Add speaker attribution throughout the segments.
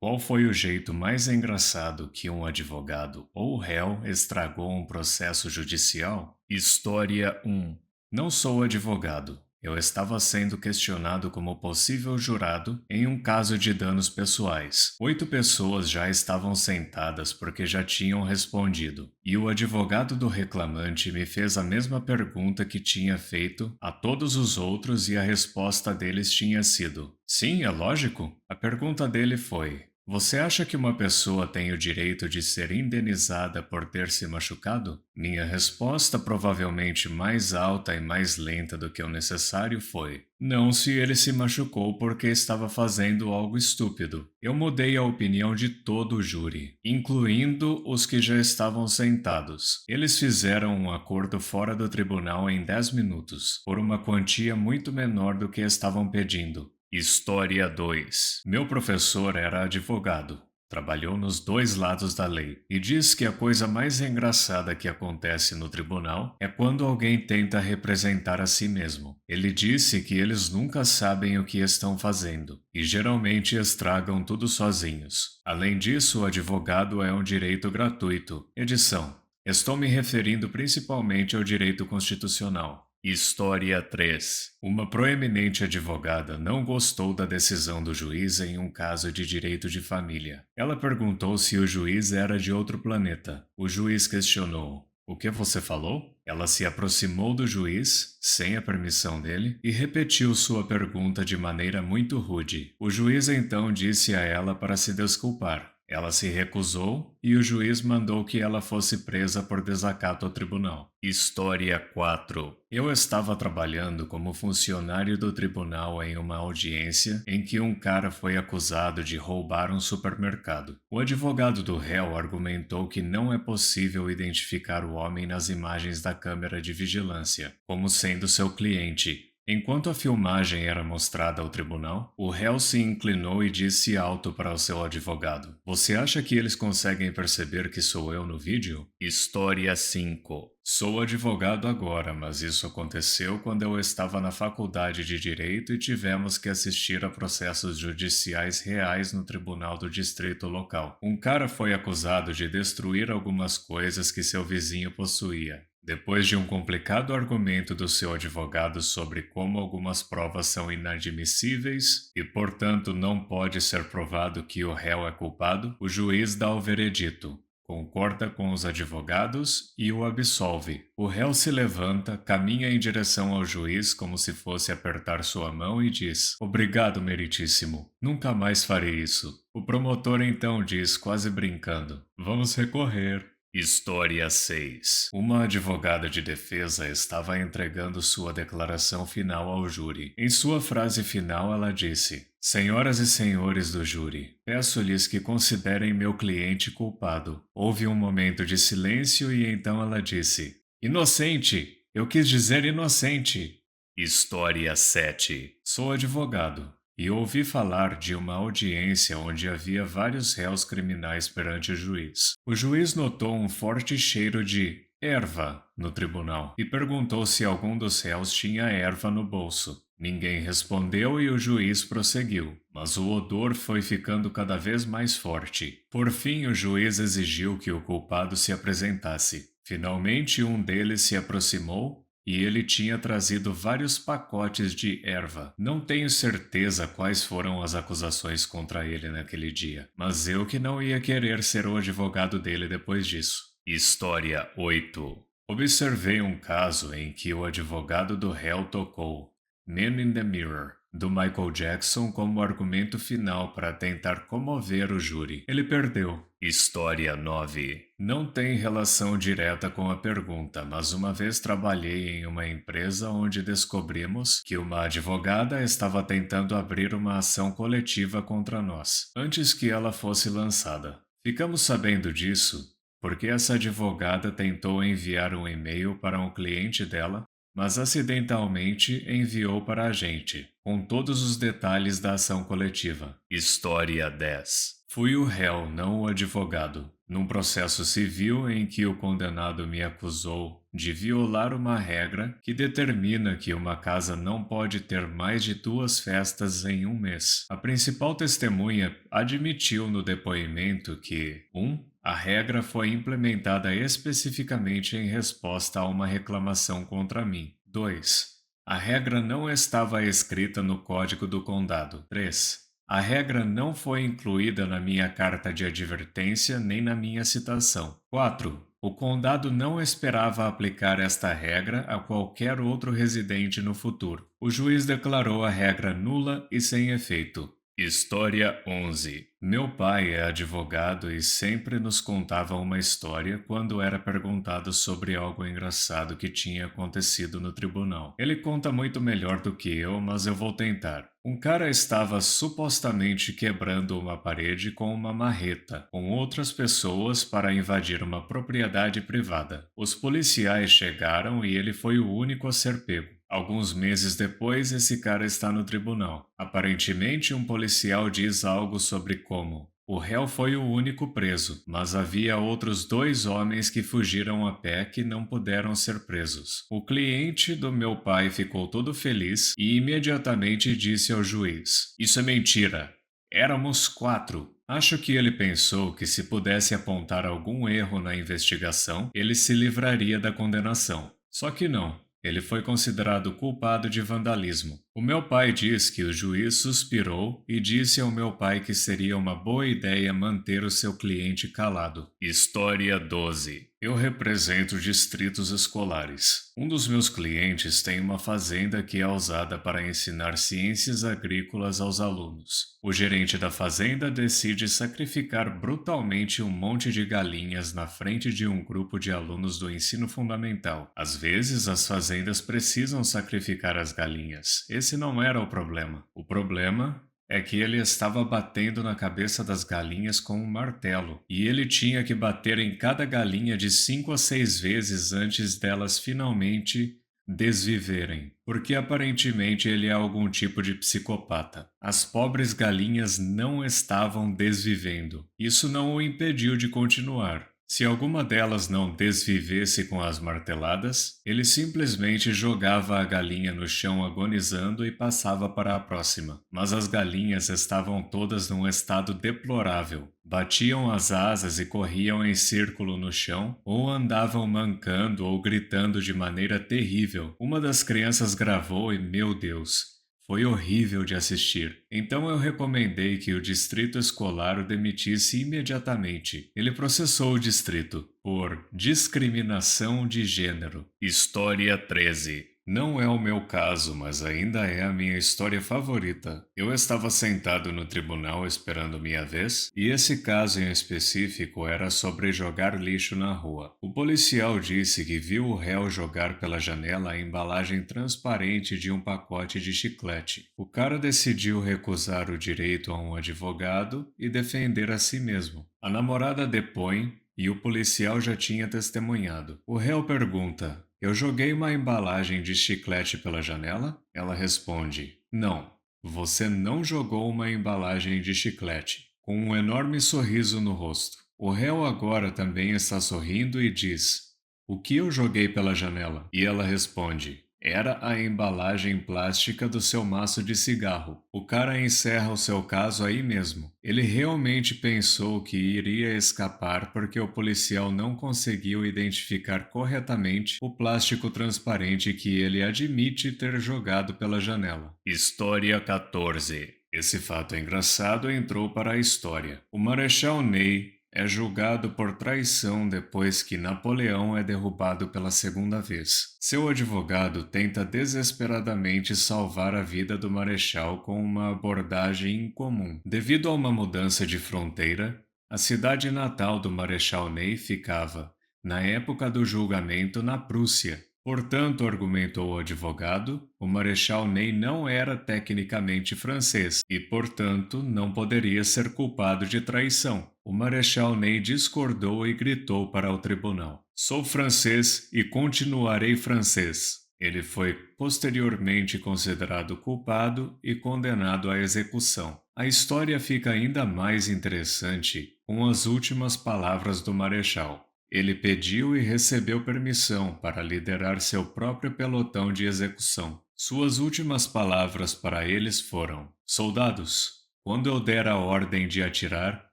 Speaker 1: Qual foi o jeito mais engraçado que um advogado ou réu estragou um processo judicial? História 1. Não sou advogado. Eu estava sendo questionado como possível jurado em um caso de danos pessoais. 8 pessoas já estavam sentadas porque já tinham respondido, e o advogado do reclamante me fez a mesma pergunta que tinha feito a todos os outros e a resposta deles tinha sido: sim, é lógico. A pergunta dele foi: você acha que uma pessoa tem o direito de ser indenizada por ter se machucado? Minha resposta, provavelmente mais alta e mais lenta do que o necessário, foi: não, se ele se machucou porque estava fazendo algo estúpido. Eu mudei a opinião de todo o júri, incluindo os que já estavam sentados. Eles fizeram um acordo fora do tribunal em 10 minutos, por uma quantia muito menor do que estavam pedindo. História 2. Meu professor era advogado. Trabalhou nos dois lados da lei e diz que a coisa mais engraçada que acontece no tribunal é quando alguém tenta representar a si mesmo. Ele disse que eles nunca sabem o que estão fazendo e geralmente estragam tudo sozinhos. Além disso, o advogado é um direito gratuito. Edição: estou me referindo principalmente ao direito constitucional. História 3. Uma proeminente advogada não gostou da decisão do juiz em um caso de direito de família. Ela perguntou se o juiz era de outro planeta. O juiz questionou: o que você falou? Ela se aproximou do juiz, sem a permissão dele, e repetiu sua pergunta de maneira muito rude. O juiz então disse a ela para se desculpar. Ela se recusou e o juiz mandou que ela fosse presa por desacato ao tribunal. História 4. Eu estava trabalhando como funcionário do tribunal em uma audiência em que um cara foi acusado de roubar um supermercado. O advogado do réu argumentou que não é possível identificar o homem nas imagens da câmera de vigilância como sendo seu cliente. Enquanto a filmagem era mostrada ao tribunal, o réu se inclinou e disse alto para o seu advogado: você acha que eles conseguem perceber que sou eu no vídeo? História 5. Sou advogado agora, mas isso aconteceu quando eu estava na faculdade de Direito e tivemos que assistir a processos judiciais reais no tribunal do distrito local. Um cara foi acusado de destruir algumas coisas que seu vizinho possuía. Depois de um complicado argumento do seu advogado sobre como algumas provas são inadmissíveis e, portanto, não pode ser provado que o réu é culpado, o juiz dá o veredito, concorda com os advogados e o absolve. O réu se levanta, caminha em direção ao juiz como se fosse apertar sua mão e diz: obrigado, meritíssimo. Nunca mais farei isso. O promotor então diz, quase brincando: vamos recorrer. História 6. Uma advogada de defesa estava entregando sua declaração final ao júri. Em sua frase final, ela disse: senhoras e senhores do júri, peço-lhes que considerem meu cliente culpado. Houve um momento de silêncio e então ela disse: inocente! Eu quis dizer inocente! História 7. Sou advogado e ouvi falar de uma audiência onde havia vários réus criminais perante o juiz. O juiz notou um forte cheiro de erva no tribunal e perguntou se algum dos réus tinha erva no bolso. Ninguém respondeu e o juiz prosseguiu, mas o odor foi ficando cada vez mais forte. Por fim, o juiz exigiu que o culpado se apresentasse. Finalmente, um deles se aproximou e ele tinha trazido vários pacotes de erva. Não tenho certeza quais foram as acusações contra ele naquele dia, mas eu que não ia querer ser o advogado dele depois disso. História 8. Observei um caso em que o advogado do réu tocou Man in the Mirror, do Michael Jackson, como argumento final para tentar comover o júri. Ele perdeu. História 9. Não tem relação direta com a pergunta, mas uma vez trabalhei em uma empresa onde descobrimos que uma advogada estava tentando abrir uma ação coletiva contra nós, antes que ela fosse lançada. Ficamos sabendo disso porque essa advogada tentou enviar um e-mail para um cliente dela, mas acidentalmente enviou para a gente, com todos os detalhes da ação coletiva. História 10. Fui o réu, não o advogado, num processo civil em que o condenado me acusou de violar uma regra que determina que uma casa não pode ter mais de 2 festas em um mês. A principal testemunha admitiu no depoimento que 1. A regra foi implementada especificamente em resposta a uma reclamação contra mim. 2. A regra não estava escrita no Código do Condado. 3. A regra não foi incluída na minha carta de advertência nem na minha citação. 4. O condado não esperava aplicar esta regra a qualquer outro residente no futuro. O juiz declarou a regra nula e sem efeito. História 11. Meu pai é advogado e sempre nos contava uma história quando era perguntado sobre algo engraçado que tinha acontecido no tribunal. Ele conta muito melhor do que eu, mas eu vou tentar. Um cara estava supostamente quebrando uma parede com uma marreta, com outras pessoas para invadir uma propriedade privada. Os policiais chegaram e ele foi o único a ser pego. Alguns meses depois, esse cara está no tribunal. Aparentemente, um policial diz algo sobre como o réu foi o único preso, mas havia outros 2 homens que fugiram a pé que não puderam ser presos. O cliente do meu pai ficou todo feliz e imediatamente disse ao juiz: "Isso é mentira. Éramos 4." Acho que ele pensou que se pudesse apontar algum erro na investigação, ele se livraria da condenação. Só que não. Ele foi considerado culpado de vandalismo. O meu pai diz que o juiz suspirou e disse ao meu pai que seria uma boa ideia manter o seu cliente calado. História 12. Eu represento distritos escolares. Um dos meus clientes tem uma fazenda que é usada para ensinar ciências agrícolas aos alunos. O gerente da fazenda decide sacrificar brutalmente um monte de galinhas na frente de um grupo de alunos do ensino fundamental. Às vezes, as fazendas precisam sacrificar as galinhas. Esse não era o problema. O problema é que ele estava batendo na cabeça das galinhas com um martelo, e ele tinha que bater em cada galinha de 5 a 6 vezes antes delas finalmente desviverem, porque aparentemente ele é algum tipo de psicopata. As pobres galinhas não estavam desvivendo. Isso não o impediu de continuar. Se alguma delas não desvivesse com as marteladas, ele simplesmente jogava a galinha no chão agonizando e passava para a próxima. Mas as galinhas estavam todas num estado deplorável. Batiam as asas e corriam em círculo no chão, ou andavam mancando ou gritando de maneira terrível. Uma das crianças gravou e, meu Deus, foi horrível de assistir. Então eu recomendei que o distrito escolar o demitisse imediatamente. Ele processou o distrito por discriminação de gênero. História 13. Não é o meu caso, mas ainda é a minha história favorita. Eu estava sentado no tribunal esperando minha vez, e esse caso em específico era sobre jogar lixo na rua. O policial disse que viu o réu jogar pela janela a embalagem transparente de um pacote de chiclete. O cara decidiu recusar o direito a um advogado e defender a si mesmo. A namorada depõe e o policial já tinha testemunhado. O réu pergunta: "Eu joguei uma embalagem de chiclete pela janela?" Ela responde: "Não, você não jogou uma embalagem de chiclete." Com um enorme sorriso no rosto. O réu agora também está sorrindo e diz: "O que eu joguei pela janela?" E ela responde: "Era a embalagem plástica do seu maço de cigarro." O cara encerra o seu caso aí mesmo. Ele realmente pensou que iria escapar porque o policial não conseguiu identificar corretamente o plástico transparente que ele admite ter jogado pela janela. História 14. Esse fato engraçado entrou para a história. O Marechal Ney é julgado por traição depois que Napoleão é derrubado pela segunda vez. Seu advogado tenta desesperadamente salvar a vida do Marechal com uma abordagem incomum. Devido a uma mudança de fronteira, a cidade natal do Marechal Ney ficava, na época do julgamento, na Prússia. Portanto, argumentou o advogado, o Marechal Ney não era tecnicamente francês e, portanto, não poderia ser culpado de traição. O Marechal Ney discordou e gritou para o tribunal: "Sou francês e continuarei francês." Ele foi posteriormente considerado culpado e condenado à execução. A história fica ainda mais interessante com as últimas palavras do Marechal. Ele pediu e recebeu permissão para liderar seu próprio pelotão de execução. Suas últimas palavras para eles foram: Soldados, quando eu der a ordem de atirar,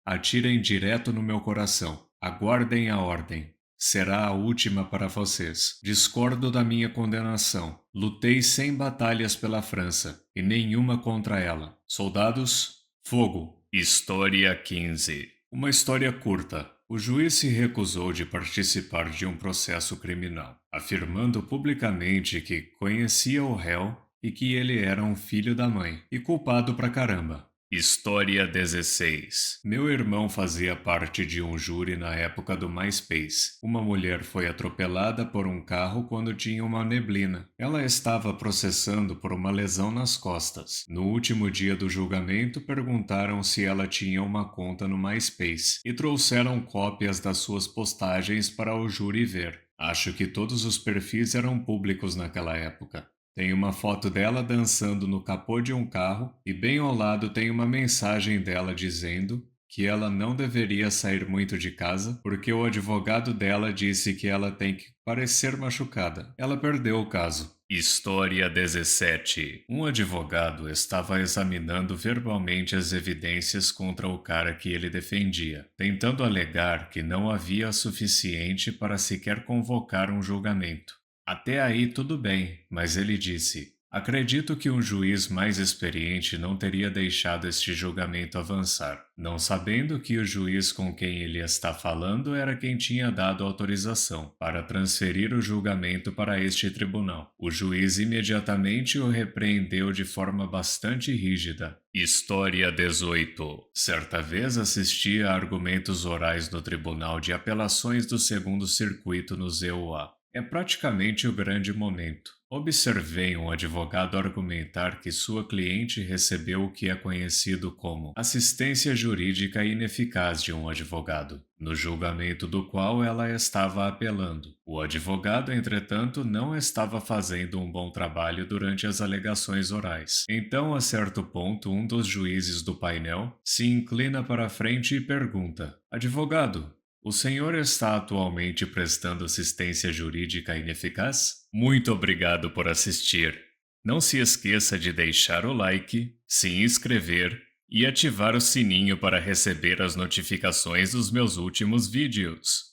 Speaker 1: atirem direto no meu coração. Aguardem a ordem. Será a última para vocês. Discordo da minha condenação. Lutei 100 batalhas pela França e nenhuma contra ela. Soldados, fogo. História 15. Uma história curta. O juiz se recusou de participar de um processo criminal, afirmando publicamente que conhecia o réu e que ele era um filho da mãe e culpado pra caramba. História 16. Meu irmão fazia parte de um júri na época do MySpace. Uma mulher foi atropelada por um carro quando tinha uma neblina. Ela estava processando por uma lesão nas costas. No último dia do julgamento, perguntaram se ela tinha uma conta no MySpace e trouxeram cópias das suas postagens para o júri ver. Acho que todos os perfis eram públicos naquela época. Tem uma foto dela dançando no capô de um carro e bem ao lado tem uma mensagem dela dizendo que ela não deveria sair muito de casa porque o advogado dela disse que ela tem que parecer machucada. Ela perdeu o caso. História 17. Um advogado estava examinando verbalmente as evidências contra o cara que ele defendia, tentando alegar que não havia suficiente para sequer convocar um julgamento. Até aí tudo bem, mas ele disse: Acredito que um juiz mais experiente não teria deixado este julgamento avançar, não sabendo que o juiz com quem ele está falando era quem tinha dado autorização para transferir o julgamento para este tribunal. O juiz imediatamente o repreendeu de forma bastante rígida. História 18. Certa vez assisti a argumentos orais no Tribunal de Apelações do Segundo Circuito no ZUA. É praticamente o grande momento. Observei um advogado argumentar que sua cliente recebeu o que é conhecido como assistência jurídica ineficaz de um advogado, no julgamento do qual ela estava apelando. O advogado, entretanto, não estava fazendo um bom trabalho durante as alegações orais. Então, a certo ponto, um dos juízes do painel se inclina para a frente e pergunta: Advogado, o senhor está atualmente prestando assistência jurídica ineficaz? Muito obrigado por assistir. Não se esqueça de deixar o like, se inscrever e ativar o sininho para receber as notificações dos meus últimos vídeos.